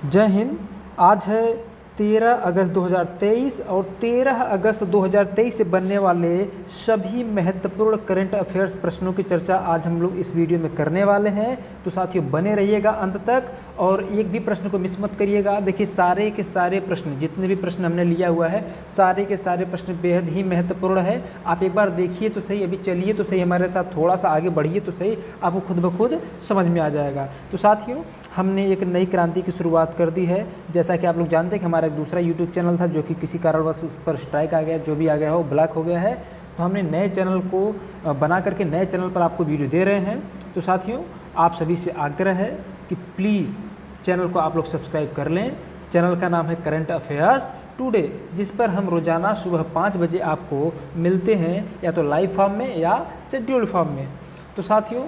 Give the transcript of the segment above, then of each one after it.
जय हिंद। आज है 13 अगस्त 2023 और 13 अगस्त 2023 से बनने वाले सभी महत्वपूर्ण करंट अफेयर्स प्रश्नों की चर्चा आज हम लोग इस वीडियो में करने वाले हैं। तो साथियों बने रहिएगा अंत तक और एक भी प्रश्न को मिस मत करिएगा। देखिए सारे के सारे प्रश्न, जितने भी प्रश्न हमने लिया हुआ है, सारे के सारे प्रश्न बेहद ही महत्वपूर्ण है। आप एक बार देखिए तो सही, अभी चलिए तो सही, हमारे साथ थोड़ा सा आगे बढ़िए तो सही, आपको खुद ब खुद समझ में आ जाएगा। तो साथियों हमने एक नई क्रांति की शुरुआत कर दी है। जैसा कि आप लोग जानते हैं कि हमारा एक दूसरा यूट्यूब चैनल था जो कि किसी कारणवश उस पर स्ट्राइक आ गया, जो भी आ गया हो ब्लॉक हो गया है। तो हमने नए चैनल को बना करके नए चैनल पर आपको वीडियो दे रहे हैं। तो साथियों आप सभी से आग्रह है कि प्लीज़ चैनल को आप लोग सब्सक्राइब कर लें। चैनल का नाम है करंट अफेयर्स टुडे, जिस पर हम रोज़ाना सुबह 5 बजे आपको मिलते हैं, या तो लाइव फॉर्म में या शेड्यूल्ड फॉर्म में। तो साथियों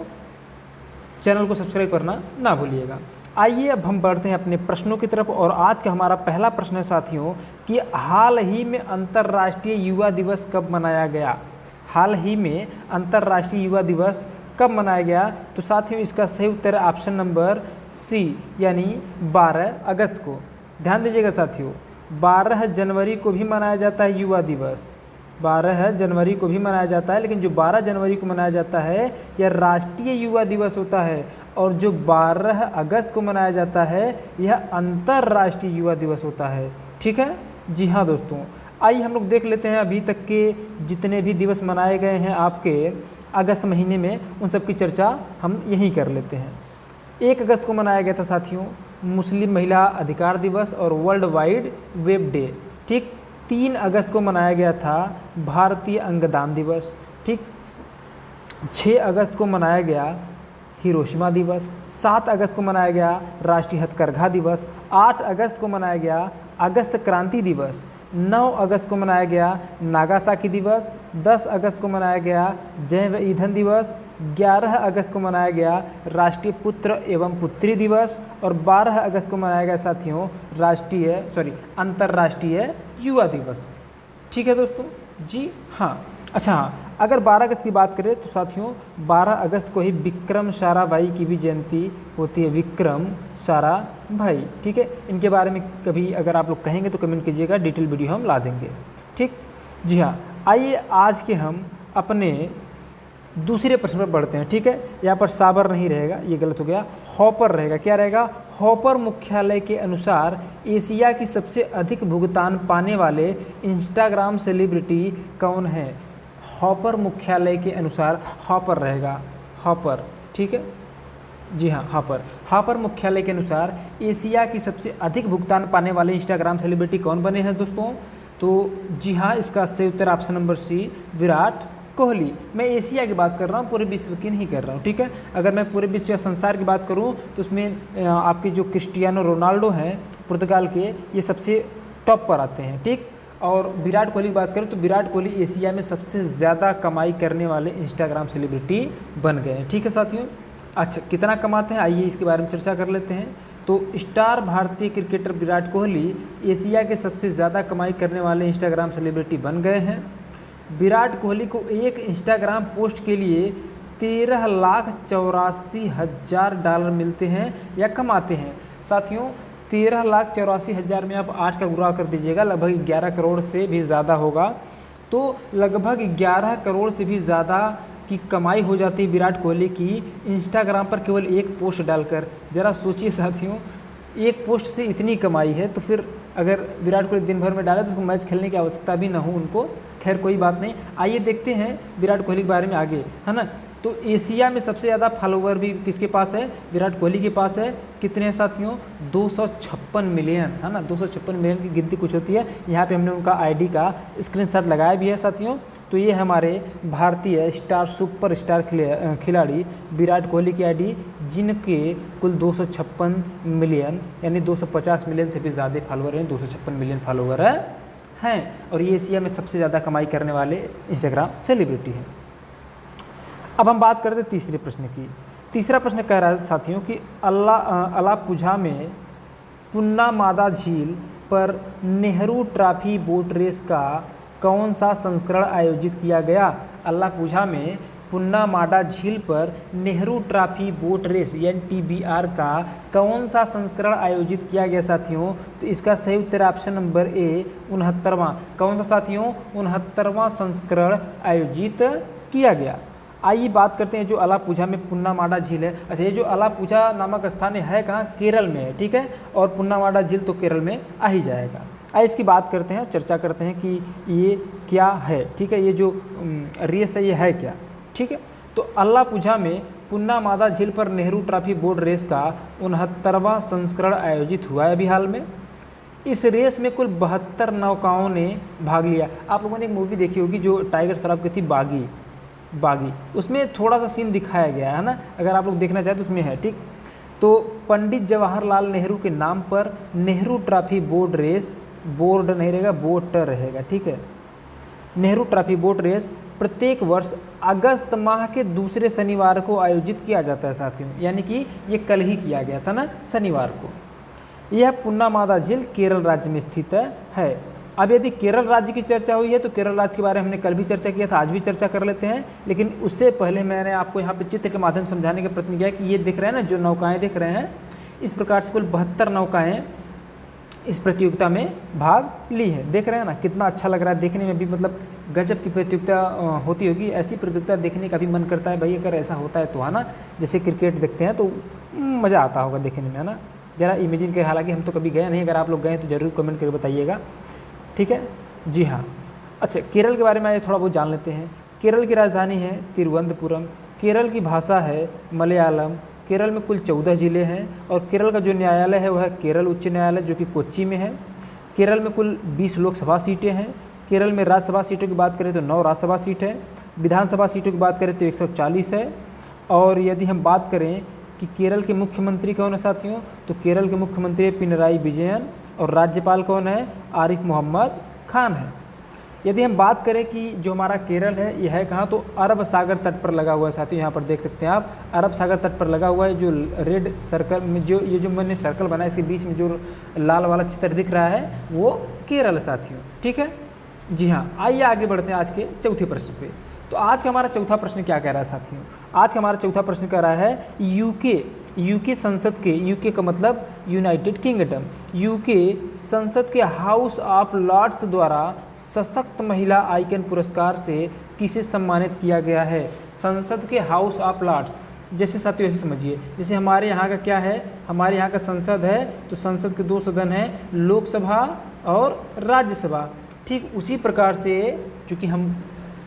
चैनल को सब्सक्राइब करना ना भूलिएगा। आइए अब हम बढ़ते हैं अपने प्रश्नों की तरफ। और आज का हमारा पहला प्रश्न है साथियों कि हाल ही में अंतर्राष्ट्रीय युवा दिवस कब मनाया गया। हाल ही में अंतर्राष्ट्रीय युवा दिवस कब मनाया गया? तो साथियों इसका सही उत्तर है ऑप्शन नंबर सी, यानी 12 अगस्त को। ध्यान दीजिएगा साथियों, 12 जनवरी को भी मनाया जाता है युवा दिवस, 12 जनवरी को भी मनाया जाता है, लेकिन जो 12 जनवरी को मनाया जाता है यह राष्ट्रीय युवा दिवस होता है, और जो 12 अगस्त को मनाया जाता है यह अंतर्राष्ट्रीय युवा दिवस होता है। ठीक है जी हाँ दोस्तों, आइए हम लोग देख लेते हैं अभी तक के जितने भी दिवस मनाए गए हैं आपके अगस्त महीने में, उन सब की चर्चा हम यहीं कर लेते हैं। 1 अगस्त को मनाया गया था साथियों मुस्लिम महिला अधिकार दिवस और वर्ल्ड वाइड वेब डे। ठीक, 3 अगस्त को मनाया गया था भारतीय अंगदान दिवस। ठीक, 6 अगस्त को मनाया गया हिरोशिमा दिवस, 7 अगस्त को मनाया गया राष्ट्रीय हथकरघा दिवस, 8 अगस्त को मनाया गया अगस्त क्रांति दिवस, 9 अगस्त को मनाया गया नागासाकी दिवस, 10 अगस्त को मनाया गया जैव ईंधन दिवस, 11 अगस्त को मनाया गया राष्ट्रीय पुत्र एवं पुत्री दिवस, और 12 अगस्त को मनाया गया साथियों अंतर्राष्ट्रीय युवा दिवस। ठीक है दोस्तों जी हाँ। अच्छा हाँ, अगर 12 अगस्त की बात करें तो साथियों 12 अगस्त को ही विक्रम साराभाई की भी जयंती होती है। विक्रम साराभाई, ठीक है, इनके बारे में कभी अगर आप लोग कहेंगे तो कमेंट कीजिएगा, डिटेल वीडियो हम ला देंगे। ठीक जी हाँ, आइए आज के हम अपने दूसरे प्रश्न पर बढ़ते हैं। ठीक है, यहाँ पर साबर नहीं रहेगा, ये गलत हो गया, हॉपर रहेगा। क्या रहेगा? हॉपर मुख्यालय के अनुसार एशिया की सबसे अधिक भुगतान पाने वाले इंस्टाग्राम सेलिब्रिटी कौन है? हॉपर मुख्यालय के अनुसार हॉपर रहेगा, हॉपर। ठीक है जी हाँ, हॉपर मुख्यालय के अनुसार एशिया की सबसे अधिक भुगतान पाने वाले इंस्टाग्राम सेलिब्रिटी कौन बने हैं दोस्तों? तो जी हाँ, इसका सही उत्तर option number C, Virat Kohli. मैं एशिया की बात कर रहा हूँ, पूरे विश्व की नहीं कर रहा हूँ। ठीक है, अगर मैं पूरे विश्व या संसार की बात करूँ तो उसमें आपके जो क्रिस्टियानो रोनाल्डो हैं पुर्तगाल के, ये सबसे टॉप पर आते हैं। ठीक, और विराट कोहली की बात करें तो विराट कोहली एशिया में सबसे ज़्यादा कमाई करने वाले इंस्टाग्राम सेलिब्रिटी बन गए हैं। ठीक है साथियों, अच्छा कितना कमाते हैं आइए इसके बारे में चर्चा कर लेते हैं। तो स्टार भारतीय क्रिकेटर विराट कोहली एशिया के सबसे ज़्यादा कमाई करने वाले इंस्टाग्राम सेलिब्रिटी बन गए हैं। विराट कोहली को एक इंस्टाग्राम पोस्ट के लिए 13,84,000 डॉलर मिलते हैं या कमाते हैं। साथियों 13,84,000 में आप 8 का गुणा कर दीजिएगा, लगभग 11 करोड़ से भी ज़्यादा होगा। तो लगभग 11 करोड़ से भी ज़्यादा की कमाई हो जाती है विराट कोहली की इंस्टाग्राम पर केवल एक पोस्ट डालकर। ज़रा सोचिए साथियों, एक पोस्ट से इतनी कमाई है, तो फिर अगर विराट कोहली दिन भर में डाले तो मैच खेलने की आवश्यकता भी ना हो उनको। खैर कोई बात नहीं, आइए देखते हैं विराट कोहली के बारे में आगे, है ना। तो एशिया में सबसे ज़्यादा फॉलोवर भी किसके पास है? विराट कोहली के पास है। कितने हैं साथियों? 256 मिलियन, है ना। 256 मिलियन की गिनती कुछ होती है। यहाँ पे हमने उनका आईडी का स्क्रीनशॉट लगाया भी है साथियों। तो ये हमारे भारतीय सुपर स्टार खिलाड़ी विराट कोहली की आईडी, जिनके कुल 256 मिलियन यानी 250 मिलियन से भी ज़्यादा फॉलोवर हैं, 256 मिलियन फॉलोवर हैं। और ये एशिया में सबसे ज़्यादा कमाई करने वाले इंस्टाग्राम सेलिब्रिटी हैं। अब हम बात करते हैं तीसरे प्रश्न की। तीसरा प्रश्न कह रहा है साथियों कि अलापुझा में पुन्ना मादा झील पर नेहरू ट्रॉफी बोट रेस का कौन सा संस्करण आयोजित किया गया? अलापुझा में पुन्नामाडा झील पर Nehru trophy boat race NTBR का कौन सा संस्करण आयोजित किया गया साथियों? तो इसका सही उत्तर ऑप्शन नंबर ए 69वां। कौन सा साथियों? 69वां संस्करण आयोजित किया गया। आइए बात करते हैं जो अलापुझा में पुन्नामाडा झील है। अच्छा, ये जो अलापुझा नामक स्थान है कहाँ? केरल में है, ठीक है। और पुन्नामाडा झील तो केरल में आ ही जाएगा। आइए इसकी बात करते हैं, चर्चा करते हैं कि ये क्या है, ठीक है। ये जो रेस है ये है क्या, ठीक है। तो अलापुझा में पुन्नामाडा झील पर नेहरू ट्रॉफी बोट रेस का 69वां संस्करण आयोजित हुआ है अभी हाल में। इस रेस में कुल 72 नौकाओं ने भाग लिया। आप लोगों ने एक मूवी देखी होगी जो टाइगर श्रॉफ की थी, बागी, उसमें थोड़ा सा सीन दिखाया गया है ना, अगर आप लोग देखना चाहें तो उसमें है, ठीक। तो पंडित जवाहरलाल नेहरू के नाम पर Nehru trophy boat race, board नहीं रहेगा, बोट रहेगा, ठीक है। नेहरू ट्रॉफी बोट रेस प्रत्येक वर्ष अगस्त माह के दूसरे शनिवार को आयोजित किया जाता है साथियों, यानी कि ये कल ही किया गया था ना, शनिवार को। यह पुन्नामाडा झील केरल राज्य में स्थित है। अब यदि केरल राज्य की चर्चा हुई है तो केरल राज्य के बारे में हमने कल भी चर्चा किया था, आज भी चर्चा कर लेते हैं। लेकिन उससे पहले मैंने आपको यहाँ पे चित्र के माध्यम से समझाने का प्रयत्न किया कि ये दिख रहे हैं ना, जो नौकाएं दिख रहे हैं, इस प्रकार से कुल 72 नौकाएं इस प्रतियोगिता में भाग ली है। देख रहे हैं ना, कितना अच्छा लग रहा है देखने में भी, मतलब गजब की प्रतियोगिता होती होगी। ऐसी प्रतियोगिता देखने का भी मन करता है भाई, अगर ऐसा होता है तो, है ना। जैसे क्रिकेट देखते हैं तो मज़ा आता होगा देखने में, है ना। ज़रा इमेजिन करें, हालांकि हम तो कभी गए नहीं, अगर आप लोग गए तो ज़रूर कमेंट करके बताइएगा, ठीक है जी हाँ। अच्छा, केरल के बारे में आइए थोड़ा बहुत जान लेते हैं। केरल की राजधानी है तिरुवनंतपुरम। केरल की भाषा है मलयालम। केरल में कुल 14 ज़िले हैं और केरल का जो न्यायालय है वह है केरल उच्च न्यायालय, जो कि कोच्चि में है। केरल में कुल 20 लोकसभा सीटें हैं। केरल में राज्यसभा सीटों की बात करें तो 9 राज्यसभा सीट है। विधानसभा सीटों की बात करें तो 140 है। और यदि हम बात करें कि केरल के मुख्यमंत्री कौन है साथियों, तो केरल के मुख्यमंत्री पिनराई विजयन और राज्यपाल कौन है? आरिफ मोहम्मद खान है। यदि हम बात करें कि जो हमारा केरल है यह है कहाँ, तो अरब सागर तट पर लगा हुआ है साथियों। यहाँ पर देख सकते हैं आप, अरब सागर तट पर लगा हुआ है। जो रेड सर्कल में जो ये जो मैंने सर्कल बनाया, इसके बीच में जो लाल वाला चित्र दिख रहा है वो केरल साथियों, ठीक है जी हाँ। आइए आगे बढ़ते हैं आज के चौथे प्रश्न पे। तो आज का हमारा चौथा प्रश्न क्या कह रहा है साथियों? आज का हमारा चौथा प्रश्न कह रहा है यूके संसद के, यूके का मतलब यूनाइटेड किंगडम, यूके संसद के हाउस ऑफ लॉर्ड्स द्वारा सशक्त महिला आइकन पुरस्कार से किसे सम्मानित किया गया है? संसद के हाउस ऑफ लॉर्ड्स, जैसे साथियों ऐसे समझिए, जैसे हमारे यहाँ का क्या है, हमारे यहाँ का संसद है तो संसद के 2 सदन हैं, लोकसभा और राज्यसभा। ठीक उसी प्रकार से, चूँकि हम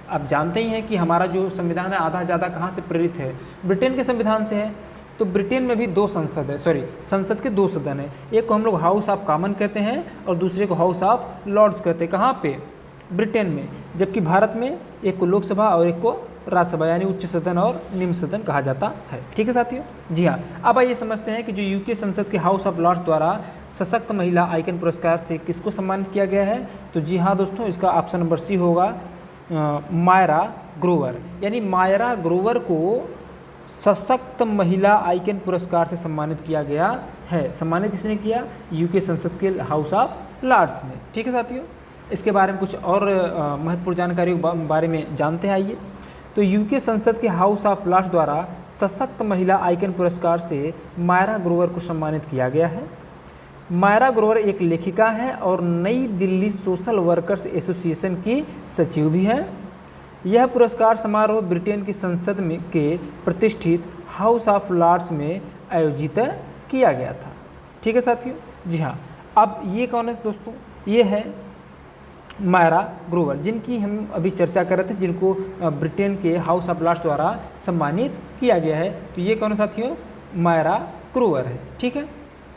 आप जानते ही हैं कि हमारा जो संविधान है आधा ज़्यादा कहाँ से प्रेरित है? ब्रिटेन के संविधान से है। तो ब्रिटेन में भी 2 संसद है, संसद के 2 सदन हैं। एक को हम लोग हाउस ऑफ कॉमन कहते हैं और दूसरे को हाउस ऑफ लॉर्ड्स कहते हैं। कहाँ पे? ब्रिटेन में। जबकि भारत में एक को लोकसभा और एक को राज्यसभा, यानी उच्च सदन और निम्न सदन कहा जाता है। ठीक है साथियों जी हाँ। अब आइए समझते हैं कि जो यूके संसद के हाउस ऑफ लॉर्ड्स द्वारा सशक्त महिला आइकन पुरस्कार से किसको सम्मानित किया गया है? तो जी हाँ दोस्तों, इसका ऑप्शन नंबर सी होगा, मायरा ग्रोवर। यानी मायरा ग्रोवर को सशक्त महिला आइकन पुरस्कार से सम्मानित किया गया है। सम्मानित किसने किया? यूके संसद के हाउस ऑफ लॉर्ड्स ने। ठीक है साथियों, इसके बारे में कुछ और महत्वपूर्ण जानकारियों के बारे में जानते हैं। आइए, तो यूके संसद के हाउस ऑफ लॉर्ड्स द्वारा सशक्त महिला आइकन पुरस्कार से मायरा ग्रोवर को सम्मानित किया गया है। मायरा ग्रोवर एक लेखिका है और नई दिल्ली सोशल वर्कर्स एसोसिएशन की सचिव भी हैं। यह पुरस्कार समारोह ब्रिटेन की संसद में के प्रतिष्ठित हाउस ऑफ लॉर्ड्स में आयोजित किया गया था। ठीक है साथियों जी हाँ। अब ये कौन है दोस्तों? ये है मायरा ग्रोवर, जिनकी हम अभी चर्चा कर रहे थे, जिनको ब्रिटेन के हाउस ऑफ लॉर्ड्स द्वारा सम्मानित किया गया है। तो ये कौन है साथियों? मायरा ग्रोवर है। ठीक है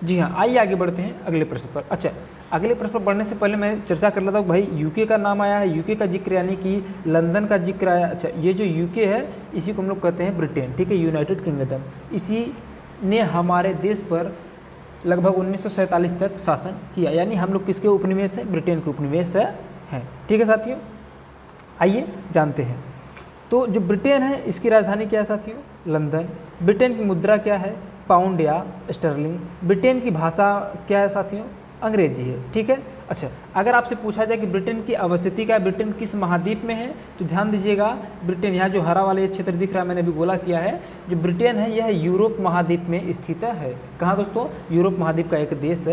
जी हाँ। आइए आगे बढ़ते हैं अगले प्रश्न पर। अच्छा, अगले प्रश्न पर बढ़ने से पहले मैं चर्चा कर लेता हूँ भाई, यूके का नाम आया है, यूके का जिक्र यानी कि लंदन का जिक्र आया। अच्छा, ये जो यूके है इसी को हम लोग कहते हैं ब्रिटेन। ठीक है, यूनाइटेड किंगडम। इसी ने हमारे देश पर लगभग 1947 तक शासन किया, यानी हम लोग किसके उपनिवेश हैं? ब्रिटेन के उपनिवेश हैं। ठीक है साथियों, आइए जानते हैं। तो जो ब्रिटेन है इसकी राजधानी क्या है साथियों? लंदन। ब्रिटेन की मुद्रा क्या है? पाउंड या स्टर्लिंग। ब्रिटेन की भाषा क्या है साथियों? अंग्रेजी है। ठीक है। अच्छा, अगर आपसे पूछा जाए कि ब्रिटेन की अवस्थिति का, ब्रिटेन किस महाद्वीप में है, तो ध्यान दीजिएगा ब्रिटेन, यहाँ जो हरा वाला ये क्षेत्र दिख रहा है, मैंने अभी गोला किया है, जो ब्रिटेन है यह यूरोप महाद्वीप में स्थित है। कहाँ दोस्तों? यूरोप महाद्वीप का एक देश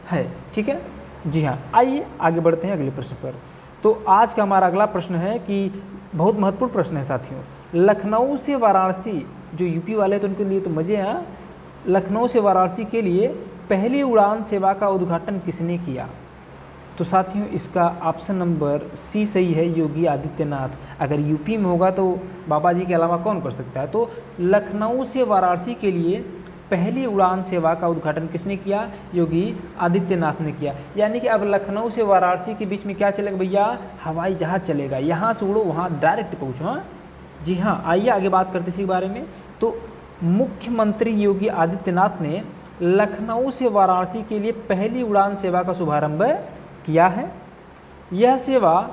है। ठीक है, जी हाँ। आइए आगे बढ़ते हैं अगले प्रश्न पर। तो आज का हमारा अगला प्रश्न है कि बहुत महत्वपूर्ण प्रश्न है साथियों, लखनऊ से वाराणसी, जो यूपी वाले तो उनके लिए तो मजे हैं, लखनऊ से वाराणसी के लिए पहली उड़ान सेवा का उद्घाटन किसने किया? तो साथियों इसका ऑप्शन नंबर सी सही है, योगी आदित्यनाथ। अगर यूपी में होगा तो बाबा जी के अलावा कौन कर सकता है? तो लखनऊ से वाराणसी के लिए पहली उड़ान सेवा का उद्घाटन किसने किया? योगी आदित्यनाथ ने किया। यानी कि अब लखनऊ से वाराणसी के बीच में क्या चलेगा भैया? हवाई जहाज चलेगा। यहाँ से उड़ो, वहाँ डायरेक्ट पहुँचो। हाँ जी हाँ, आइए आगे बात करते इसी बारे में। तो मुख्यमंत्री योगी आदित्यनाथ ने लखनऊ से वाराणसी के लिए पहली उड़ान सेवा का शुभारंभ किया है। यह सेवा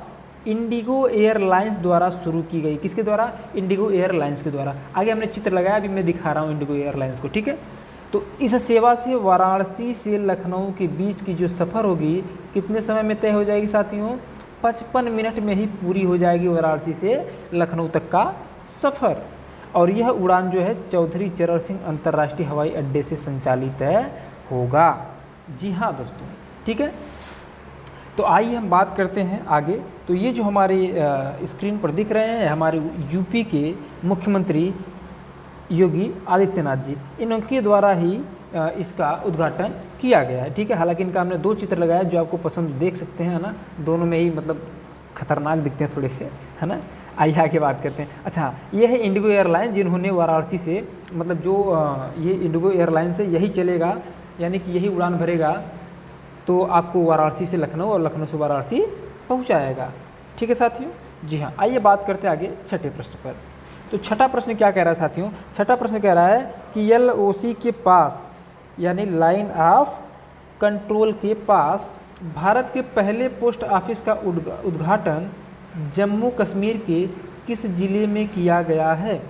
इंडिगो एयरलाइंस द्वारा शुरू की गई। किसके द्वारा? इंडिगो एयरलाइंस के द्वारा। आगे हमने चित्र लगाया, अभी मैं दिखा रहा हूँ इंडिगो एयरलाइंस को। ठीक है, तो इस सेवा से वाराणसी से लखनऊ के बीच की जो सफ़र होगी कितने समय में तय हो जाएगी साथियों? 55 मिनट में ही पूरी हो जाएगी वाराणसी से लखनऊ तक का सफ़र। और यह उड़ान जो है चौधरी चरण सिंह अंतर्राष्ट्रीय हवाई अड्डे से संचालित होगा। जी हाँ दोस्तों, ठीक है। तो आइए हम बात करते हैं आगे। तो ये जो हमारे स्क्रीन पर दिख रहे हैं हमारे यूपी के मुख्यमंत्री योगी आदित्यनाथ जी, इनके द्वारा ही इसका उद्घाटन किया गया है। ठीक है, हालांकि इनका हमने 2 चित्र लगाया जो आपको पसंद देख सकते हैं, है ना। दोनों में ही मतलब खतरनाक दिखते हैं थोड़े से, है ना। आइए आगे बात करते हैं। अच्छा, ये है इंडिगो एयरलाइन जिन्होंने वाराणसी से, मतलब जो ये इंडिगो एयरलाइन से यही चलेगा, यानी कि यही उड़ान भरेगा तो आपको वाराणसी से लखनऊ और लखनऊ से वाराणसी पहुंचाएगा। ठीक है साथियों, जी हाँ। आइए बात करते हैं आगे छठे प्रश्न पर। तो छठा प्रश्न क्या कह रहा है साथियों? छठा प्रश्न कह रहा है कि LOC के पास, यानी लाइन ऑफ कंट्रोल के पास, भारत के पहले पोस्ट ऑफिस का उद्घाटन जम्मू कश्मीर के किस जिले में किया गया है?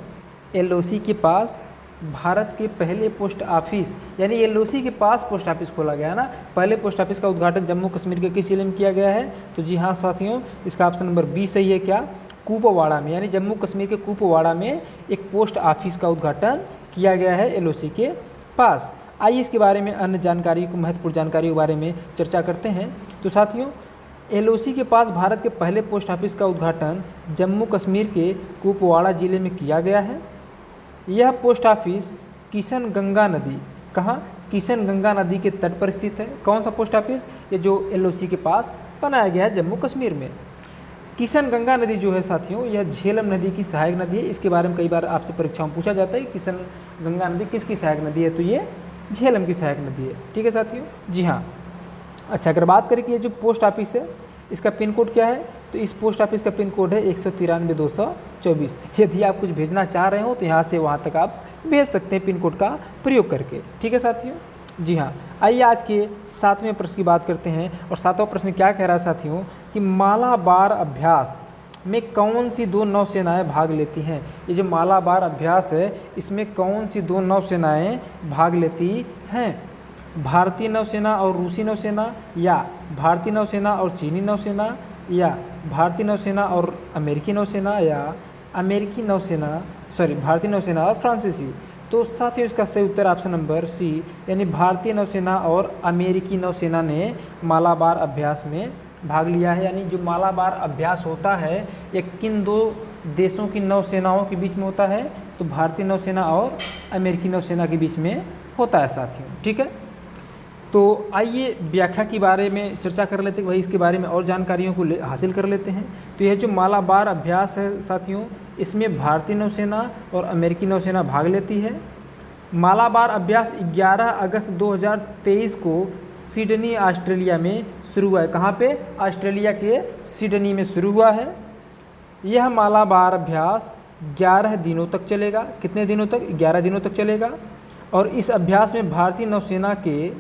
LOC के पास भारत के पहले पोस्ट ऑफिस, यानी LOC के पास पोस्ट ऑफिस खोला गया है ना, पहले पोस्ट ऑफिस का उद्घाटन जम्मू कश्मीर के किस जिले में किया गया है? तो जी हाँ साथियों, इसका ऑप्शन नंबर बी सही है। क्या? कुपवाड़ा में, यानी जम्मू कश्मीर के कुपवाड़ा में एक पोस्ट ऑफिस का उद्घाटन किया गया है LOC के पास। आइए इसके बारे में अन्य जानकारी को, महत्वपूर्ण जानकारी के बारे में चर्चा करते हैं। तो साथियों LOC के पास भारत के पहले पोस्ट ऑफिस का उद्घाटन जम्मू कश्मीर के कुपवाड़ा जिले में किया गया है। यह पोस्ट ऑफिस किशन गंगा नदी, कहाँ? किशन गंगा नदी के तट पर स्थित है। कौन सा पोस्ट ऑफिस? ये जो LOC के पास बनाया गया है जम्मू कश्मीर में। किशन गंगा नदी जो है साथियों, यह झेलम नदी की सहायक नदी है। इसके बारे में कई बार आपसे परीक्षाओं में पूछा जाता है कि किशन गंगा नदी किसकी सहायक नदी है? तो ये झेलम की सहायक नदी है। ठीक है साथियों, जी हाँ। अच्छा, अगर बात करें कि ये जो पोस्ट ऑफिस है इसका पिन कोड क्या है, तो इस पोस्ट ऑफिस का पिन कोड है 193-224। यदि आप कुछ भेजना चाह रहे हो तो यहाँ से वहाँ तक आप भेज सकते हैं पिन कोड का प्रयोग करके। ठीक है साथियों, जी हाँ। आइए आज के 7वें प्रश्न की बात करते हैं। और 7वां प्रश्न क्या कह रहा है साथियों कि मालाबार अभ्यास में कौन सी 2 नौसेनाएँ भाग लेती हैं? ये जो मालाबार अभ्यास है इसमें कौन सी 2 नौसेनाएँ भाग लेती हैं? भारतीय नौसेना और रूसी नौसेना, या भारतीय नौसेना और चीनी नौसेना, या भारतीय नौसेना और अमेरिकी नौसेना, या अमेरिकी नौसेना, भारतीय नौसेना और फ्रांसीसी। तो साथियों इसका सही उत्तर ऑप्शन नंबर सी, यानी भारतीय नौसेना और अमेरिकी नौसेना ने मालाबार अभ्यास में भाग लिया है। यानी जो मालाबार अभ्यास होता है ये किन 2 देशों की नौसेनाओं के बीच में होता है? तो भारतीय नौसेना और अमेरिकी नौसेना के बीच में होता है साथियों। ठीक है, तो आइए व्याख्या के बारे में चर्चा कर लेते हैं, वही इसके बारे में और जानकारियों को हासिल कर लेते हैं। तो यह जो मालाबार अभ्यास है साथियों, इसमें भारतीय नौसेना और अमेरिकी नौसेना भाग लेती है। मालाबार अभ्यास 11 अगस्त 2023 को सिडनी ऑस्ट्रेलिया में शुरू हुआ है। कहाँ पे? ऑस्ट्रेलिया के सिडनी में शुरू हुआ है। यह मालाबार अभ्यास 11 दिनों तक चलेगा। कितने दिनों तक? 11 दिनों तक चलेगा। और इस अभ्यास में भारतीय नौसेना के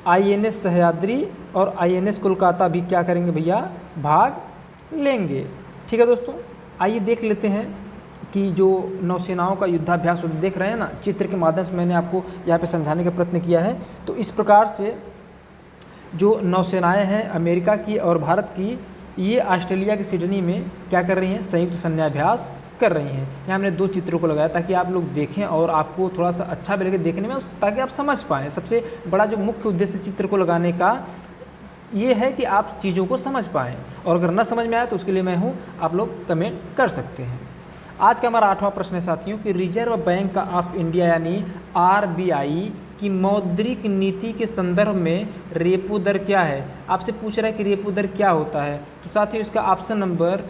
INS सह्याद्री और INS कोलकाता भी क्या करेंगे भैया? भाग लेंगे। ठीक है दोस्तों, आइए देख लेते हैं कि जो नौसेनाओं का युद्धाभ्यास देख रहे हैं ना, चित्र के माध्यम से मैंने आपको यहाँ पे समझाने का प्रयत्न किया है। तो इस प्रकार से जो नौसेनाएं हैं अमेरिका की और भारत की, ये ऑस्ट्रेलिया के सिडनी में क्या कर रही हैं, संयुक्त सैन्याभ्यास कर रही हैं। यहाँ हमने 2 चित्रों को लगाया ताकि आप लोग देखें और आपको थोड़ा सा अच्छा भी लगे देखने में, ताकि आप समझ पाएँ। सबसे बड़ा जो मुख्य उद्देश्य चित्र को लगाने का ये है कि आप चीज़ों को समझ पाएँ, और अगर ना समझ में आए तो उसके लिए मैं हूँ, आप लोग कमेंट कर सकते हैं। आज का हमारा 8वां प्रश्न है साथियों कि रिजर्व बैंक ऑफ इंडिया यानी आरबीआई की मौद्रिक नीति के संदर्भ में रेपो दर क्या है। आपसे पूछ रहा है कि रेपो दर क्या होता है, तो साथियों इसका ऑप्शन नंबर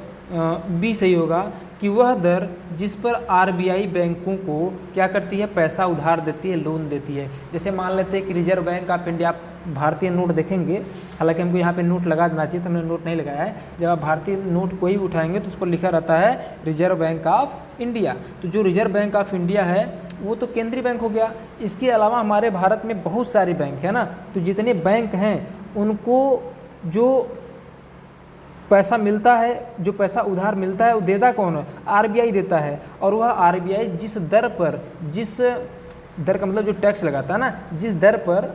बी सही होगा कि वह दर जिस पर आरबीआई बैंकों को क्या करती है, पैसा उधार देती है, लोन देती है। जैसे मान लेते हैं कि रिजर्व बैंक ऑफ इंडिया, भारतीय नोट देखेंगे, हालांकि हमको यहाँ पे नोट लगा देना चाहिए, तो हमने नोट नहीं लगाया है। जब आप भारतीय नोट कोई भी उठाएंगे तो उस पर लिखा रहता है रिजर्व बैंक ऑफ इंडिया। तो जो रिजर्व बैंक ऑफ इंडिया है वो तो केंद्रीय बैंक हो गया। इसके अलावा हमारे भारत में बहुत सारे बैंक हैं ना, तो जितने बैंक हैं उनको जो पैसा मिलता है, जो पैसा उधार मिलता है वो देता कौन है, आरबीआई देता है। और वह आरबीआई जिस दर पर, जिस दर का मतलब जो टैक्स लगाता है ना, जिस दर पर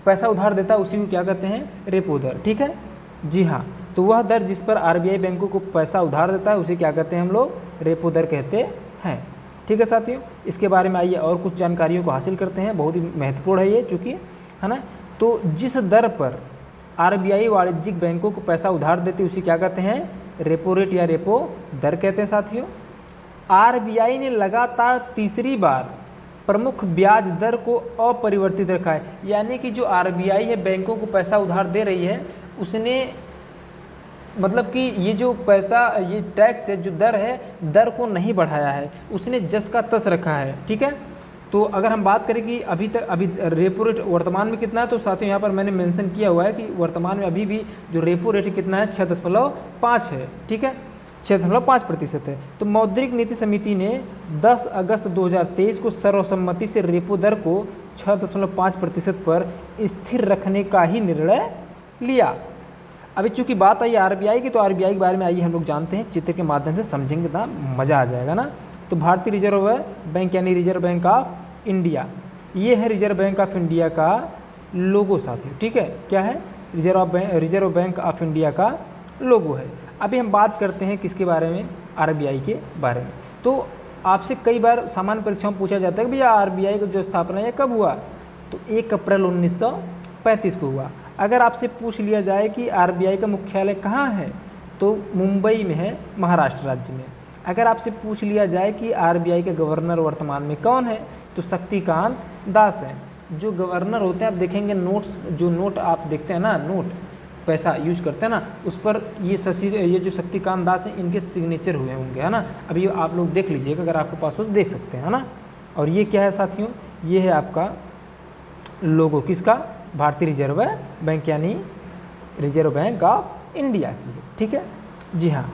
पैसा उधार देता है उसी को क्या कहते हैं, रेपो दर। ठीक है जी हाँ, तो वह दर जिस पर आरबीआई बैंकों को पैसा उधार देता है उसे क्या कहते हैं हम लोग, रेपो दर कहते हैं। ठीक है साथियों, इसके बारे में आइए और कुछ जानकारियों को हासिल करते हैं, बहुत ही महत्वपूर्ण है ये चूँकि, है ना। तो जिस दर पर आरबीआई वाणिज्यिक बैंकों को पैसा उधार देती है उसे क्या कहते हैं, रेपो रेट या रेपो दर कहते हैं साथियों। आरबीआई ने लगातार तीसरी बार प्रमुख ब्याज दर को अपरिवर्तित रखा है, यानी कि जो आरबीआई है बैंकों को पैसा उधार दे रही है, उसने मतलब कि ये जो पैसा, ये टैक्स है, जो दर है, दर को नहीं बढ़ाया है, उसने जस का तस रखा है। ठीक है, तो अगर हम बात करें कि अभी रेपो रेट वर्तमान में कितना है, तो साथियों यहाँ पर मैंने मेंशन किया हुआ है कि वर्तमान में अभी भी जो रेपो रेट कितना है, 6.5 है। ठीक है, 6.5% है। तो मौद्रिक नीति समिति ने 10 अगस्त 2023 को सर्वसम्मति से रेपो दर को 6.5% पर स्थिर रखने का ही निर्णय लिया। अभी चूंकि बात आई आरबीआई की, तो आरबीआई के बारे में आइए हम लोग जानते हैं, चित्र के माध्यम से समझेंगे ना, मज़ा आ जाएगा ना। तो भारतीय रिजर्व बैंक यानी रिजर्व बैंक ऑफ इंडिया, ये है रिजर्व बैंक ऑफ इंडिया का लोगो साथियों। ठीक है, क्या है, रिजर्व बैंक ऑफ इंडिया का लोगो है। अभी हम बात करते हैं किसके बारे में, आरबीआई के बारे में। तो आपसे कई बार सामान्य परीक्षाओं में पूछा जाता है कि भैया आरबीआई का जो स्थापना है कब हुआ, तो 1 अप्रैल 1935 को हुआ। अगर आपसे पूछ लिया जाए कि आरबीआई का मुख्यालय कहाँ है, तो मुंबई में है, महाराष्ट्र राज्य में। अगर आपसे पूछ लिया जाए कि आरबीआई के गवर्नर वर्तमान में कौन है, तो शक्तिकांत दास हैं। जो गवर्नर होते हैं, आप देखेंगे नोट्स, जो नोट आप देखते हैं ना, नोट पैसा यूज करते हैं ना, उस पर ये जो शक्तिकांत दास हैं, इनके सिग्नेचर हुए होंगे, है ना। अभी आप लोग देख लीजिएगा, अगर आपके पास हो तो देख सकते हैं, है ना। और ये क्या है साथियों, ये है आपका लोगो किसका, भारतीय रिजर्व बैंक यानी रिजर्व बैंक ऑफ इंडिया की। ठीक है जी हाँ,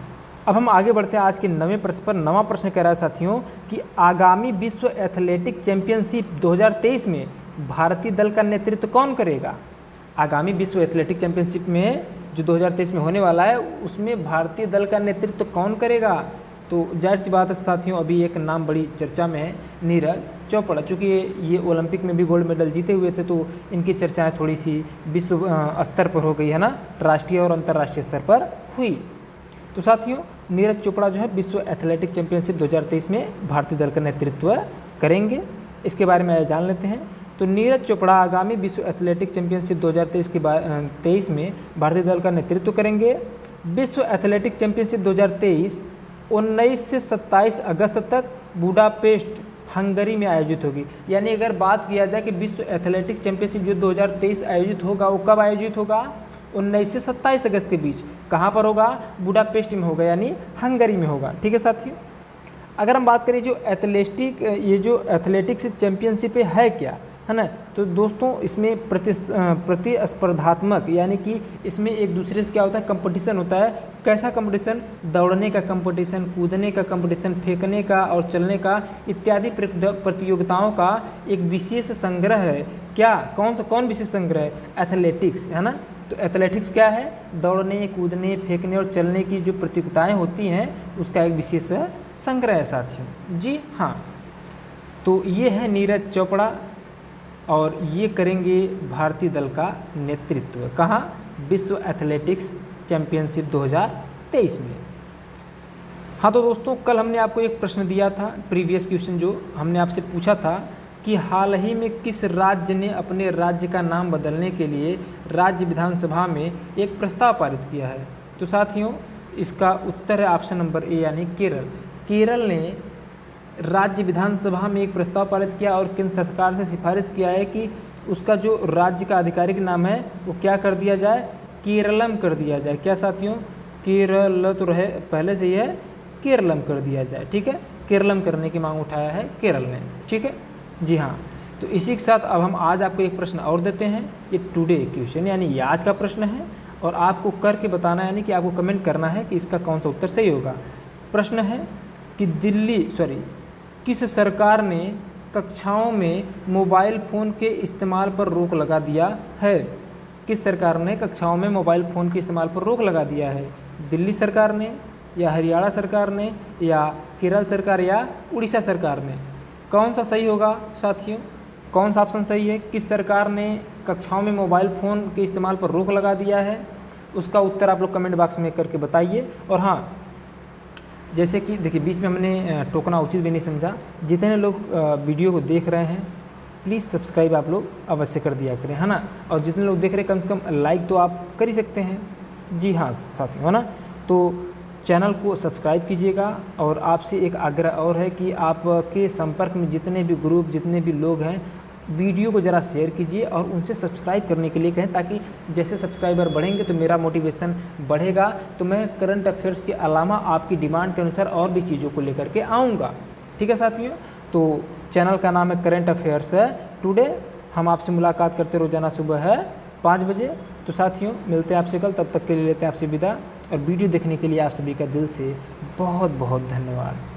अब हम आगे बढ़ते हैं आज के 9वें प्रश्न पर। 9वां प्रश्न कह रहा है साथियों कि आगामी विश्व एथलेटिक चैंपियनशिप 2023 में भारतीय दल का नेतृत्व कौन करेगा। आगामी विश्व एथलेटिक चैंपियनशिप में जो 2023 में होने वाला है, उसमें भारतीय दल का नेतृत्व कौन करेगा। तो जाहिर सी बात है साथियों, अभी एक नाम बड़ी चर्चा में है, नीरज चोपड़ा। चूँकि ये ओलंपिक में भी गोल्ड मेडल जीते हुए थे, तो इनकी चर्चाएं थोड़ी सी विश्व स्तर पर हो गई है ना, राष्ट्रीय और अंतर्राष्ट्रीय स्तर पर हुई। तो साथियों नीरज चोपड़ा जो है विश्व एथलेटिक चैंपियनशिप 2023 में भारतीय दल का नेतृत्व करेंगे। इसके बारे में जान लेते हैं। तो नीरज चोपड़ा आगामी विश्व एथलेटिक चैंपियनशिप 2023 में भारतीय दल का नेतृत्व करेंगे। विश्व एथलेटिक चैंपियनशिप 2023 19 से 27 अगस्त तक बुडापेस्ट हंगरी में आयोजित होगी। यानी अगर बात किया जाए कि विश्व एथलेटिक चैंपियनशिप जो 2023 आयोजित होगा, वो कब आयोजित होगा, 19 से 27 अगस्त के बीच। कहाँ पर होगा, बुडापेस्ट में होगा, यानी हंगरी में होगा। ठीक है साथियों, अगर हम बात करें जो एथलेटिक्स चैंपियनशिप है क्या, है ना, तो दोस्तों इसमें प्रतिस्पर्धात्मक, यानी कि इसमें एक दूसरे से क्या होता है, कंपटीशन होता है। कैसा कंपटीशन, दौड़ने का कंपटीशन, कूदने का कंपटीशन, फेंकने का और चलने का इत्यादि प्रतियोगिताओं का एक विशेष संग्रह है। क्या, कौन विशेष संग्रह है, एथलेटिक्स, है ना। तो एथलेटिक्स क्या है, दौड़ने, कूदने, फेंकने और चलने की जो प्रतियोगिताएं होती हैं, उसका एक विशेष संग्रह है साथियों। जी हाँ, तो ये है नीरज चोपड़ा और ये करेंगे भारतीय दल का नेतृत्व। कहाँ? विश्व एथलेटिक्स चैंपियनशिप 2023 में। हाँ तो दोस्तों, कल हमने आपको एक प्रश्न दिया था, प्रीवियस क्वेश्चन जो हमने आपसे पूछा था कि हाल ही में किस राज्य ने अपने राज्य का नाम बदलने के लिए राज्य विधानसभा में एक प्रस्ताव पारित किया है। तो साथियों, इसका उत्तर है ऑप्शन नंबर ए यानी केरल। केरल ने राज्य विधानसभा में एक प्रस्ताव पारित किया और केंद्र सरकार से सिफारिश किया है कि उसका जो राज्य का आधिकारिक नाम है वो क्या कर दिया जाए? केरलम कर दिया जाए। क्या साथियों? केरल तो रहे पहले से ही है, केरलम कर दिया जाए। ठीक है, केरलम करने की मांग उठाया है केरल ने। ठीक है जी हाँ। तो इसी के साथ अब हम आज आपको एक प्रश्न और देते हैं। ये टुडे क्वेश्चन यानी ये आज का प्रश्न है और आपको करके बताना है, यानी कि आपको कमेंट करना है कि इसका कौन सा उत्तर सही होगा। प्रश्न है कि किस सरकार ने कक्षाओं में मोबाइल फ़ोन के इस्तेमाल पर रोक लगा दिया है? किस सरकार ने कक्षाओं में मोबाइल फ़ोन के इस्तेमाल पर रोक लगा दिया है? दिल्ली सरकार ने, या हरियाणा सरकार ने, या केरल सरकार, या उड़ीसा सरकार ने? कौन सा सही होगा साथियों? कौन सा ऑप्शन सही है? किस सरकार ने कक्षाओं में मोबाइल फ़ोन के इस्तेमाल पर रोक लगा दिया है? उसका उत्तर आप लोग कमेंट बॉक्स में करके बताइए। और हाँ, जैसे कि देखिए बीच में हमने टोकना उचित भी नहीं समझा। जितने लोग वीडियो को देख रहे हैं प्लीज़ सब्सक्राइब आप लोग अवश्य कर दिया करें, है ना। और जितने लोग देख रहे हैं कम से कम लाइक तो आप कर ही सकते हैं। जी हाँ साथियों, है ना। तो चैनल को सब्सक्राइब कीजिएगा। और आपसे एक आग्रह और है कि आपके संपर्क में जितने भी ग्रुप, जितने भी लोग हैं, वीडियो को ज़रा शेयर कीजिए और उनसे सब्सक्राइब करने के लिए कहें, ताकि जैसे सब्सक्राइबर बढ़ेंगे तो मेरा मोटिवेशन बढ़ेगा, तो मैं करंट अफेयर्स के अलावा आपकी डिमांड के अनुसार और भी चीज़ों को लेकर के आऊँगा। ठीक है साथियों। तो चैनल का नाम है करंट अफेयर्स है टुडे। हम आपसे मुलाकात करते रोज़ाना सुबह है 5 बजे। तो साथियों, मिलते हैं आपसे कल, तब तक के लिए लेते हैं आपसे विदा। और वीडियो देखने के लिए आप सभी का दिल से बहुत बहुत धन्यवाद।